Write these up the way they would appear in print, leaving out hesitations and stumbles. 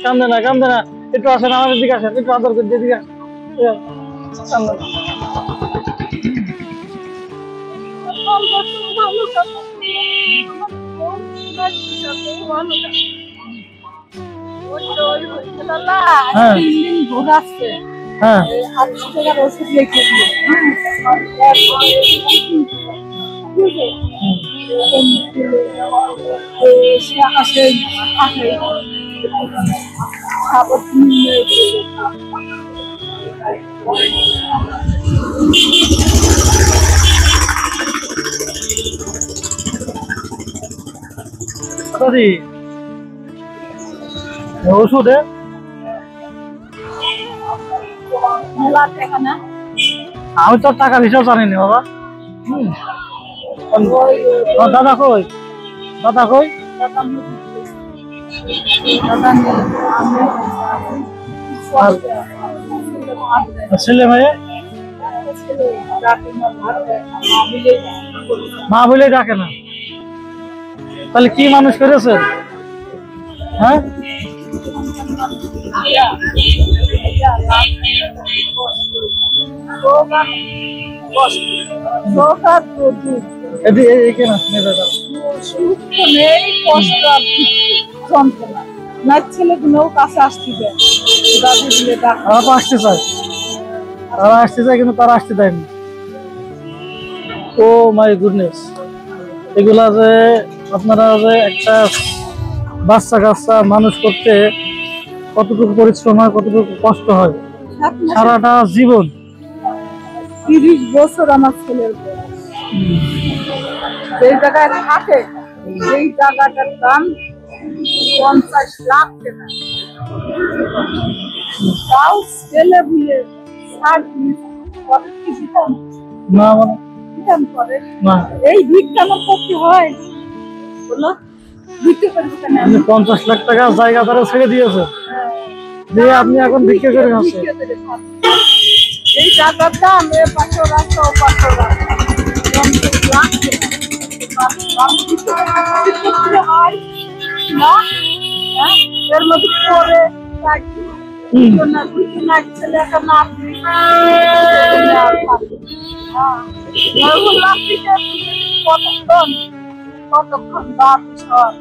কান্দে না একটু আসেন আমাদের দিকে আসেন একটু আদর করে দিকে কান্দে না হ্যাঁ 800 টাকার ওষুধ লিখে দিয়ে ওষুধে আমি তো টাকা হিসাব জানি না বাবা দাদা কই ছেলে মেয়ে মা বলে ডাকে না তাহলে কি মানুষ করেছে হ্যাঁ ছেলেগুলো কাছে আসতে চায় আসতে চায় কিন্তু তারা আসতে দেয়নি ও মাই গুডনেস এগুলা যে আপনারা যে একটা বাচ্চা কাচ্চা মানুষ করতে কতটুকু পরিশ্রম হয় কতটুকু কষ্ট হয় সারাটা জীবন 30 বছর আমার ছেলের যেই জায়গায় থাকে সেই জায়গাটার দাম 50 লাখ টাকা তাও ছেলে বুঝে এই ভিক্ষা আমার করতে হয় বলো 50 লাখ টাকা জায়গা তারা ছেড়ে দিয়েছে দিয়ে আপনি এখন ভিক্ষা করে খাচ্ছেন এই টাকার দাম 500 লাখ 50 লাখ 50 লাখ এর মধ্যে পরে ছেলে একটা নাচ কতক্ষণ বাপ সব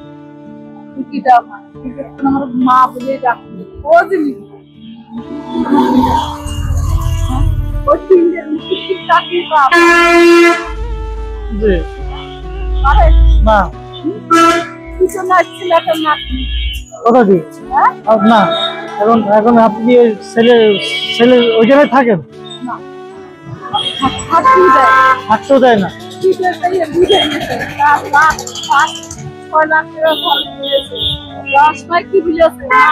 আমার মা বলে ডাকি ও জিনিস না এখন আপনি ছেলে ওই জায়গায় থাকেন থাকতেও দেয় না কি বুঝেছে না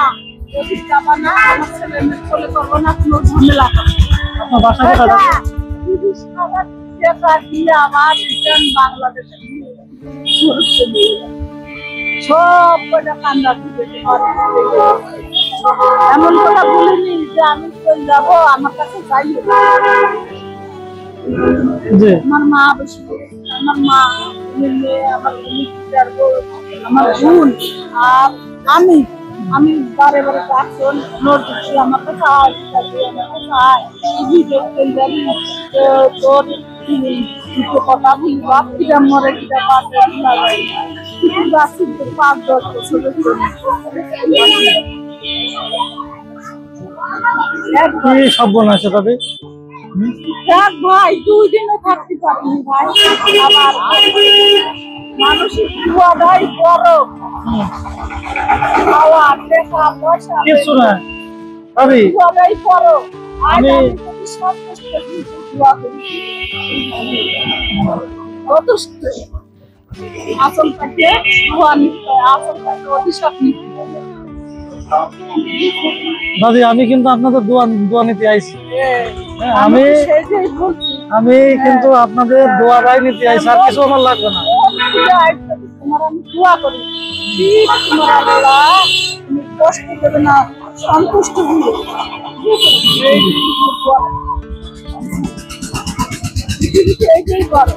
আমার ছেলে চলে করবো না কোনো ঝামেলা আপনার বাসা কোথায় বাংলাদেশে সব কটা কান্দা এমন কথা বলিনি যে আমি যাবো আমার কাছে যাই আমার মা বসে আমার মা আমার বোন আর আমি বারে বারে ডাকছেন নোট দিচ্ছি আমার কাছে তোর কথা বলবা কিরা মরে কিরা বাঁচে বাঁচি 5-10 বছর সর্বনাশে তবে ভাই 2 দিনও থাকতে পারিনি ভাই আমার মানসিক দুয়াটাই বড় খাওয়া টাকা পয়সা কিছু না ভাবি দুয়াটাই বড় আমি সন্তুষ্ট দোয়া করি যথেষ্ট আসলটাকে দোয়া নিতে আসলটাকে অভিশাপ নিতে দাদি আমি কিন্তু আপনাদের দোয়া নিতে আইছি আমি কিন্তু আপনাদের দোয়া রায় নিতে আইছি আর কিছু আমার লাগবে না তোমার আমি দোয়া করি তোমার আল্লাহ তুমি কষ্ট দেবে না সন্তুষ্ট হয়ে এইটাই করো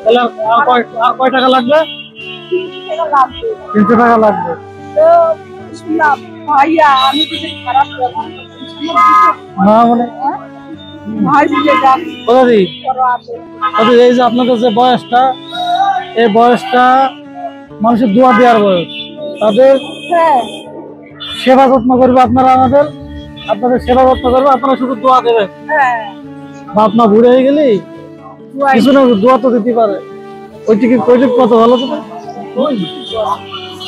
তাহলে আর কয় টাকা লাগবে? 300 টাকা লাগবে। ভাইয়া আমি কিছু খারাপ ব্যবহার না মানে ভাই দিলে দাদি দাদি, এই যে আপনাদের যে বয়সটা, এই বয়সটা মানুষের দোয়া দেওয়ার বয়স। তাদের হ্যাঁ সেবা যত্ন করবে আপনারা, আপনাদের সেবা যত্ন করবে, আপনারা শুধু দোয়া দেবেন। হ্যাঁ বা আপনার বুড়ে হয়ে গেলে কিছু না দোয়া তো দিতে পারে। ওইটিকে কত ভালো তো।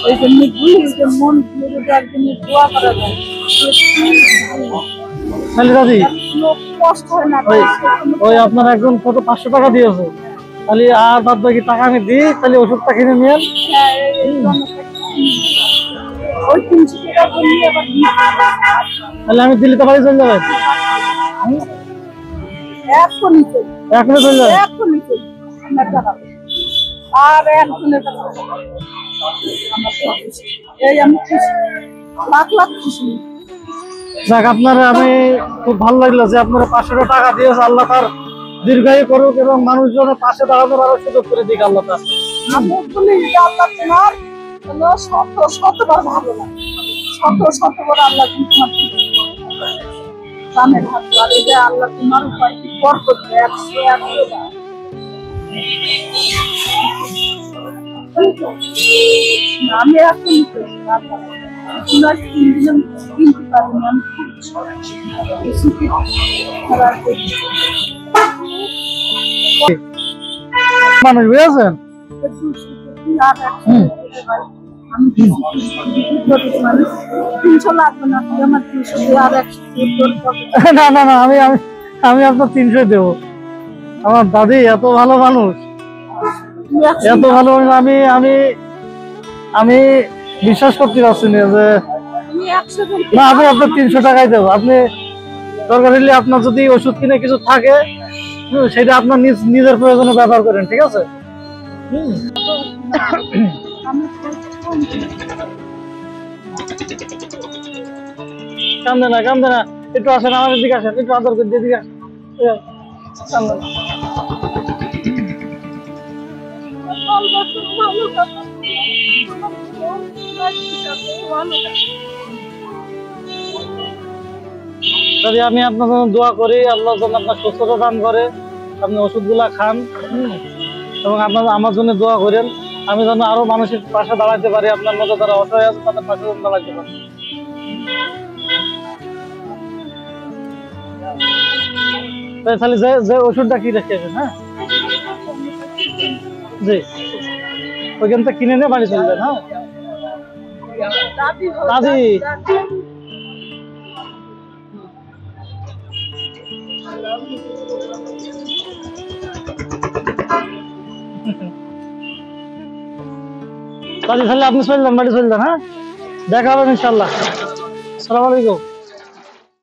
এই জন্য বুঝি যে মন দিয়ে যদি একদিনে দোয়া করা যায় তাহলে দাদি কোনো কষ্ট হয় না। ওই আপনার একজন কত 500 টাকা দিয়েছে, তাহলে আর বাদ বাকি টাকা আমি দিই, তাহলে ওষুধটা কিনে নিয়েন। হ্যাঁ ওই 300 টাকা দিয়ে আবার তাহলে আমি দিল্লি তো বাড়ি চলে যাবেন, এখনই চল এখনই চলে যাবেন। এখনই চল আমার টাকা আর একজনের টাকা এই আমি খুশি, লাখ লাখ খুশি। যাক, আপনার আমি খুব ভালো লাগলো যে আপনারা 500 টাকা দিয়েছে। আল্লাহ তার দীর্ঘায়ু করুক এবং মানুষজনের পাশে দাঁড়ানোর আরো সুযোগ করে দিক আল্লাহ তার। আমি বলি যে আল্লাহ তোমার হলো শতবার ভালো লাগে, শতবার আল্লাহ তোমার কামের হাত আর এই যে আল্লাহ তোমার উপর কি বরকত দেয় 100 বার। আমি এখন তোমার 3 দিন কিনতে পারি না, আমি সুখী খারাপ করছি। মানুষ বুঝেছেন। আমি 300 লাগবে না, আমার 300 আর 100 না না না, আমি আমি আমি আপনার 300 দেবো। আমার দাদি এত ভালো মানুষ, এত ভালো মানুষ, আমি আমি আমি বিশ্বাস করতে পারছি না যে না, আমি আপনার 300 টাকাই দেবো। আপনি দরকার হলে আপনার যদি ওষুধ কিনে কিছু থাকে সেটা আপনার নিজের প্রয়োজনে ব্যবহার করেন, ঠিক আছে? কান্দে না, কান্দে না, একটু আসেন আমাদের দিকে, আসেন একটু আদর করে দিকে আসেন। কান্দে না। যদি আমি আপনার জন্য দোয়া করি, আল্লাহ যেন আপনার সুস্থতা দান করে, আপনি ওষুধগুলা খান এবং আপনার আমার জন্য দোয়া করেন, আমি যেন আরো মানুষের পাশে দাঁড়াতে পারি, আপনার মতো যারা অসহায় আছে তাদের পাশে যেন দাঁড়াতে পারি। তাহলে যে ওষুধটা কি রেখেছেন, হ্যাঁ জি, ওইখান থেকে কিনে নিয়ে বাড়ি চলবেন। হ্যাঁ দাদি, দাদি তাহলে আপনি চললেন, বাড়ি চললেন। হ্যাঁ, দেখা হবে ইনশাল্লাহ। আসসালামু আলাইকুম।